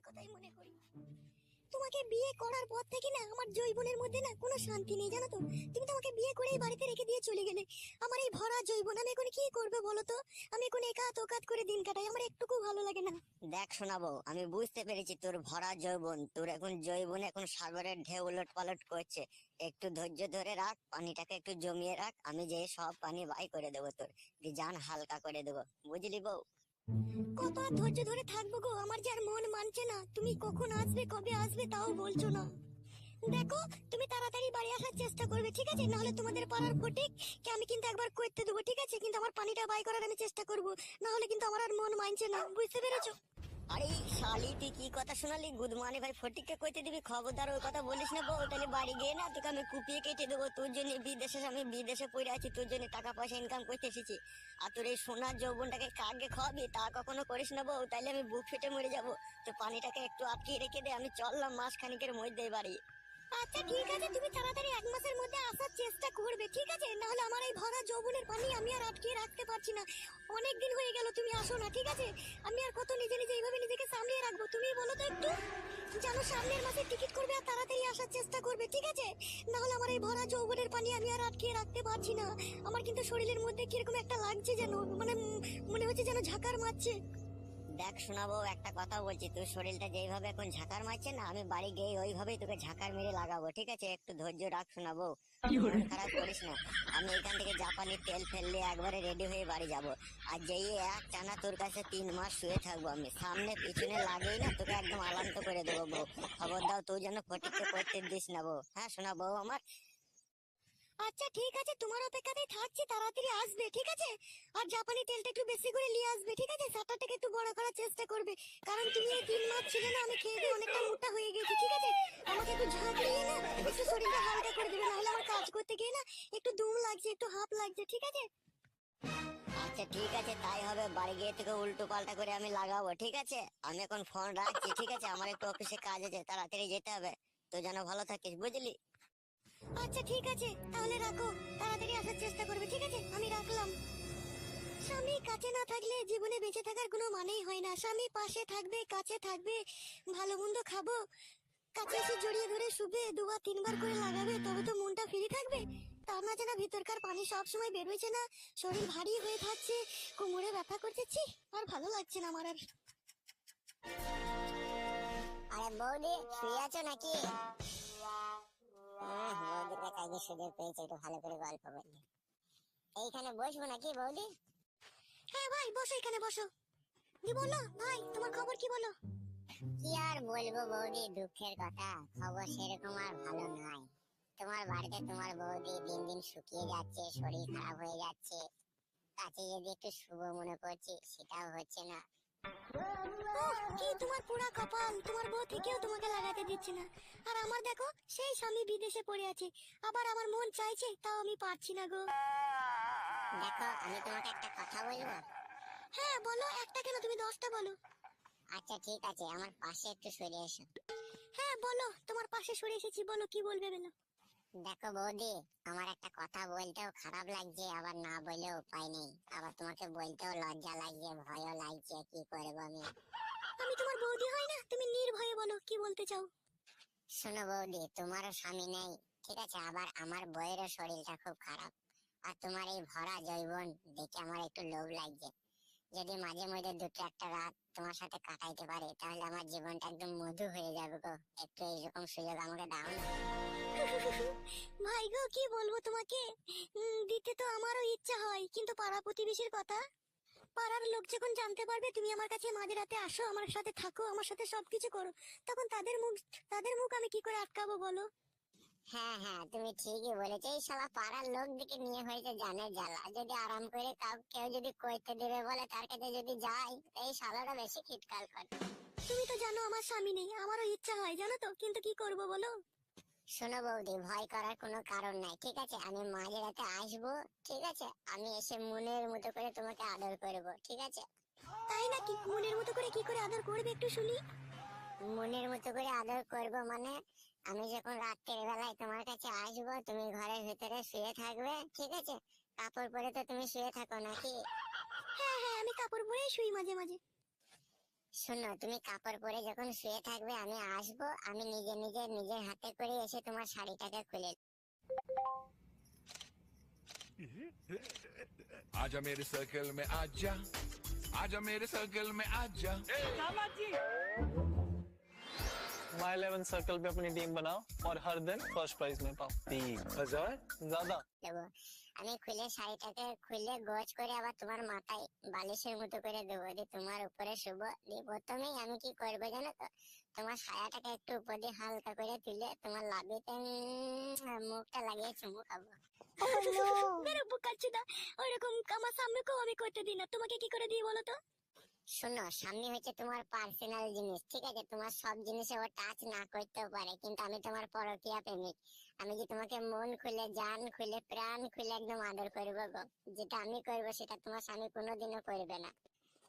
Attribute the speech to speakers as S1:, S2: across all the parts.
S1: কথাই মনে করি। তোমাকে বিয়ে করার পর থেকে না আমার জৈবনের মধ্যে না কোনো শান্তি নেই, জানো তো। তুমি তো আমাকে বিয়ে করে এই বাড়িতে রেখে দিয়ে চলে গেলে। আমার এই ভরা জৈবন আমি এখন কি করবে বলো তো? আমি এখন একাত ওকাত করে দিন কাটাই, আমার একটুকু ভালো লাগে না।
S2: দেখ শোনাবো, আমি বুঝতে পেরেছি তোর ভরা যৌবন, তোর এখন যৌবন এখন সাগরের ঢেউ উলট পালট করছে। একটু ধৈর্য ধরে রাখ, পানিটাকে একটু জমিয়ে রাখ, আমি যে সব পানি বাই করে দেবো, তোর জান হালকা করে দেবো, বুঝলি বউ?
S1: কত আর ধৈর্য ধরে থাকবো গো, আমার যে আর মন মানছে না। তুমি কখন আসবে, কবে আসবে তাও বলছো না। দেখো, তুমি তাড়াতাড়ি বাড়ি আসার চেষ্টা করবে, ঠিক আছে? নাহলে তোমাদের পাড়ার ফটিক কে আমি কিন্তু একবার করতে দেবো, ঠিক আছে? কিন্তু আমার পানিটা বাই করার আমি চেষ্টা করবো, না হলে কিন্তু আমার আর মন মানছে না, বুঝতে পেরেছো?
S2: আরে শালি, তুই কি কথা শোনালি? গুদমানি ভাই ফটিককে কইতে দিবি? খবরদার ওই কথা বলিস না বউ, তাহলে বাড়ি গিয়ে না তোকে আমি কুপিয়ে কেটে দেবো। তোর জন্য বিদেশে, আমি বিদেশে পড়ে আছি, তোর জন্য টাকা পয়সা ইনকাম করতে এসেছি। আর তোর এই সোনার যৌবনটাকে কাকে খাওয়াবি তা কখনো করিস না বউ, তাইলে আমি বুক ফেটে মরে যাবো। তো পানিটাকে একটু আটকিয়ে রেখে দে, আমি চললাম মাস খানিকের মধ্যে বাড়ি।
S1: আচ্ছা ঠিক আছে, তুমি তাড়াতাড়ি 1 মাসের মধ্যে আসার চেষ্টা করবে, ঠিক আছে? না হলে আমার এই ভরা যৌবনের পানি আমি আর আটকে রাখতে পারছি না। অনেক দিন হয়ে গেল তুমি আসো না, ঠিক আছে? আমি আর কত নিজে নিজে এইভাবে নিজেকে সামলিয়ে রাখবো, তুমি বলো তো একটু। জানো, সামনের মাসে টিকিট করবে আর তাড়াতাড়ি আসার চেষ্টা করবে, ঠিক আছে? না হলে আমার এই ভরা যৌবনের পানি আমি আর আটকে রাখতে পারছি না। আমার কিন্তু শরীরের মধ্যে কিরকম একটা লাগছে যেন, মানে মনে হচ্ছে যেন ঝাঁকার মারছে।
S2: দেখ শোনাবো, একটা কথা বলছি, তোর শরীরটা যেইভাবে এখন ঝাঁকার মারছে না, আমি বাড়ি গিয়ে ওইভাবেই তোকে ঝাঁকার মেরে লাগাবো, ঠিক আছে? একটু ধৈর্য রাখ শোনাবো, মন খারাপ করিস না। আমি এখান থেকে জাপানি তেল ফেললে একবারে রেডি হয়ে বাড়ি যাব। আর যেই এক টানা তোর কাছে 3 মাস শুয়ে থাকবো, আমি সামনে পিছনে লাগেই না তোকে একদম আলান্ত করে দেবো বউ। খবর দাও, তুই যেন ফটিককে করতে দিস না বউ। হ্যাঁ শোনাবো আমার।
S1: আচ্ছা ঠিক আছে, তোমার অপেক্ষাতেই থাকছি, তাড়াতাড়ি আসবে, ঠিক আছে? আর জাপানি তেলটা একটু বেশি করে নিয়ে আসবে, ঠিক আছে? সাঁতারটাকে একটু বড় করার চেষ্টা করবে, কারণ তুমি এই 3 মাস ছিলে না, আমি খেয়ে দিয়ে অনেকটা মোটা হয়ে গেছি, ঠিক আছে? আমাকে একটু ঝাঁক দিয়ে না একটু শরীরটা হালকা করে দেবে, নাহলে আমার কাজ করতে গিয়ে না একটু দুম লাগছে, একটু হাঁপ লাগছে, ঠিক আছে?
S2: আচ্ছা ঠিক আছে, তাই হবে। বাড়ি গিয়ে থেকে উল্টো পাল্টা করে আমি লাগাবো, ঠিক আছে? আমি এখন ফোন রাখছি, ঠিক আছে? আমার একটু অফিসে কাজ আছে, তাড়াতাড়ি যেতে হবে। তো যেন ভালো থাকিস, বুঝলি?
S1: আচ্ছা ঠিক আছে, তাহলে রাখো, তাড়াতাড়ি আসার চেষ্টা করবে, ঠিক আছে? আমি রাখলাম। স্বামী কাছে না থাকলে জীবনে বেঁচে থাকার কোনো মানেই হয় না। স্বামী পাশে থাকবে, কাছে থাকবে, ভালো মন্দ খাবো, কাছে এসে জড়িয়ে ধরে শুবে, 2 বার 3 বার করে লাগাবে, তবে তো মনটা ফ্রি থাকবে। তার মাঝে না ভিতরকার পানি সব সময় বেরোচ্ছে না, শরীর ভারী হয়ে থাকছে, কোমরে ব্যথা করছে, ছি, আর ভালো লাগছে না আমার আর।
S2: আরে বৌদি, শুয়ে আছো নাকি? বৌদির কাছে আজকে সুযোগ পেয়েছে, একটু ভালো করে গল্প করলি। এইখানে বসবো নাকি বৌদি?
S1: হ্যাঁ ভাই, বসো, এখানে বসো। দি বলো ভাই, তোমার খবর কি বলো?
S2: কি আর বলবো বৌদি, দুঃখের কথা। খবর সেরকম আর ভালো নয়। তোমার বাড়িতে তোমার বৌদি দিন দিন শুকিয়ে যাচ্ছে, শরীর খারাপ হয়ে যাচ্ছে। কাছে যদি একটু শুভ মনে করছি, সেটাও হচ্ছে না।
S1: কি তোমার পুরা কপাল, তোমার বউ থেকেও তোমাকে লাগাতে দিচ্ছে না। আর আমার দেখো, সেই স্বামী বিদেশে পড়ে আছে, আবার আমার মন চাইছে, তাও আমি পারছি না গো।
S2: দেখো, আমি তোমাকে একটা কথা বলবো।
S1: হ্যাঁ বলো, একটা কেন, তুমি 10টা বলো।
S2: আচ্ছা ঠিক আছে, আমার পাশে একটু সরে এসো।
S1: হ্যাঁ বলো, তোমার পাশে সরে এসেছি, বলো কি বলবে বলো।
S2: দেখো বৌদি, আমার একটা কথা বলতেও খারাপ লাগছে, আবার না বলেও উপায় নেই। আবার তোমাকে বলতেও লজ্জা লাগছে, ভয়ও লাগছে, কি করবো আমি।
S1: আমি তোমার বৌদি হই না, তুমি নির্ভয়ে বলো কি বলতে চাও।
S2: শোনো বৌদি, তোমারও স্বামী নেই, ঠিক আছে? আবার আমার বউয়েরও শরীরটা খুব খারাপ। আর তোমার এই ভরা যৌবন দেখে আমার একটু লোভ লাগছে। যদি মাঝে মধ্যে দুটো একটা রাত তোমার সাথে কাটাইতে পারে, তাহলে আমার জীবনটা একদম মধু হয়ে যাবে গো। একটু এইরকম সুযোগ আমাকে দাও না।
S1: ভাই গো, কি বলবো তোমাকে, দিতে তো আমারও ইচ্ছা হয়, কিন্তু পাড়া প্রতিবেশীর কথা, পাড়ার লোক যখন জানতে পারবে তুমি আমার কাছে মাঝরাতে আসো, আমার সাথে থাকো, আমার সাথে সবকিছু করো, তখন তাদের মুখ আমি কি করে আটকাবো বলো?
S2: হ্যাঁ হ্যাঁ, তুমি ঠিকই বলেছো। এই শালা পাড়ার লোক দিকে নিয়ে হয়েছে জানের জ্বালা। যদি আরাম করে কেউ যদি কইতে দেবে বলে, তার কাছে যদি যাই, এই শালাটা বেশি খিটকাল করে।
S1: তুমি তো জানো আমার স্বামী নেই, আমারও ইচ্ছা হয় জানো তো, কিন্তু কি করব বলো?
S2: শোনো বৌদি, ভয় করার কোনো কারণ নাই, ঠিক আছে? আমি মাঝরাতে আসবো, ঠিক আছে? আমি এসে মনের মতো করে তোমাকে আদর করবো, ঠিক আছে?
S1: তাই নাকি? মনের মতো করে কি করে আদর করবে একটু শুনি।
S2: মনের মতো করে আদর করব মানে, আমি যখন রাত্রের বেলায় তোমার কাছে আসবো, তুমি ঘরের ভিতরে শুয়ে থাকবে, ঠিক আছে? কাপড় পরে তো তুমি শুয়ে থাকো নাকি?
S1: হ্যাঁ হ্যাঁ, আমি কাপড় পরেই শুই মাঝে মাঝে।
S3: শোনো, তুমি কাপড় পরে যখন শুয়ে থাকবে আমি আসবো, আমি নিজের হাতে করে এসে তোমার শাড়িটাকে খুলে
S4: आजा मेरे सर्कल में आजा, आजा मेरे सर्कल में आजा।
S5: माई 11 सर्कल पे अपनी टीम बनाओ और हर दिन फर्स्ट प्राइज में पाओ 3,000 ज्यादा।
S3: দেবো। আমি খুলে শাড়িটাকে খুলে গোছ করে আবার তোমার মাথায় বালিশের মতো করে দেবো, যে তোমার উপরে শুভ দিয়ে। প্রথমেই আমি কি করবো জানো তো, তোমার ছায়াটাকে একটু উপর দিয়ে হালকা করে তুলে তোমার লাভিতে মুখটা লাগিয়ে চুমু খাবো।
S1: মেরে বোকাচ্চুদা, ওইরকম আমার সামনেকেও আমি করতে দিই না, তোমাকে কি করে দিই বলো তো?
S3: শোনো, সামনে হচ্ছে তোমার পার্সোনাল জিনিস, ঠিক আছে? তোমার সব জিনিসে ও টাচ না করতেও পারে, কিন্তু আমি তোমার পরকীয়া প্রেমিক। আমি কি তোমাকে মন খুলে, জান খুলে, প্রাণ খুলে একদম আদর করবো গো। যেটা আমি করবো সেটা তোমার স্বামী কোনোদিনও করবে না।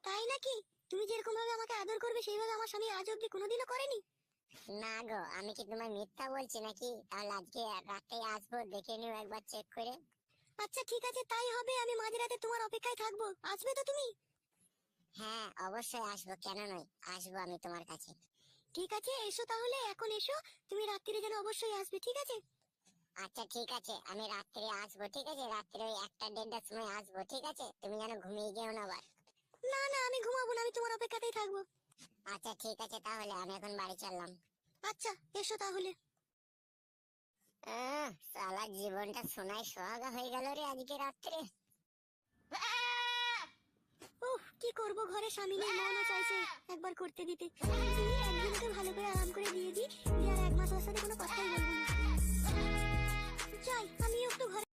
S1: তাই নাকি? তুমি যেরকম ভাবে আমাকে আদর করবে সেইভাবে আমার স্বামী আজ অব্দি কোনোদিনও করেনি।
S3: না গো, আমি কি তোমার মিথ্যা বলছি নাকি? তাহলে আজকে রাতে আসবো, দেখে নিও একবার চেক করে।
S1: আচ্ছা ঠিক আছে, তাই হবে। আমি মাঝরাতে তোমার অপেক্ষায় থাকবো, আসবে তো তুমি?
S3: হ্যাঁ অবশ্যই আসবো, কেন নয়, আসবো আমি তোমার কাছে।
S1: ঠিক আছে, এসো তাহলে, এখন এসো। তুমি রাত্রিরে যেন অবশ্যই আসবে, ঠিক আছে?
S3: আচ্ছা ঠিক আছে, আমি রাত্রে আসবো, ঠিক আছে? রাত্রে ওই 1টা-1:30টার সময় আসবো, ঠিক আছে? তুমি যেন ঘুমিয়ে গেও না আবার।
S1: না না, আমি ঘুমাবো না, আমি তোমার অপেক্ষাতেই থাকবো।
S3: আচ্ছা ঠিক আছে, তাহলে আমি এখন বাড়ি চললাম।
S1: আচ্ছা এসো তাহলে।
S3: সালা জীবনটা সোনায় সোহাগা হয়ে গেল রে আজকে রাত্রে।
S1: উফ, কি করবো, ঘরে স্বামী নেই, মনও চাইছে একবার করতে দিতে। একদিনকে ভালো করে আরাম করে দিয়ে দিই, দিয়ে আর 1 মাস ওর সাথে কোনো কথাই বলবো না। যাই, আমিও একটু ঘরে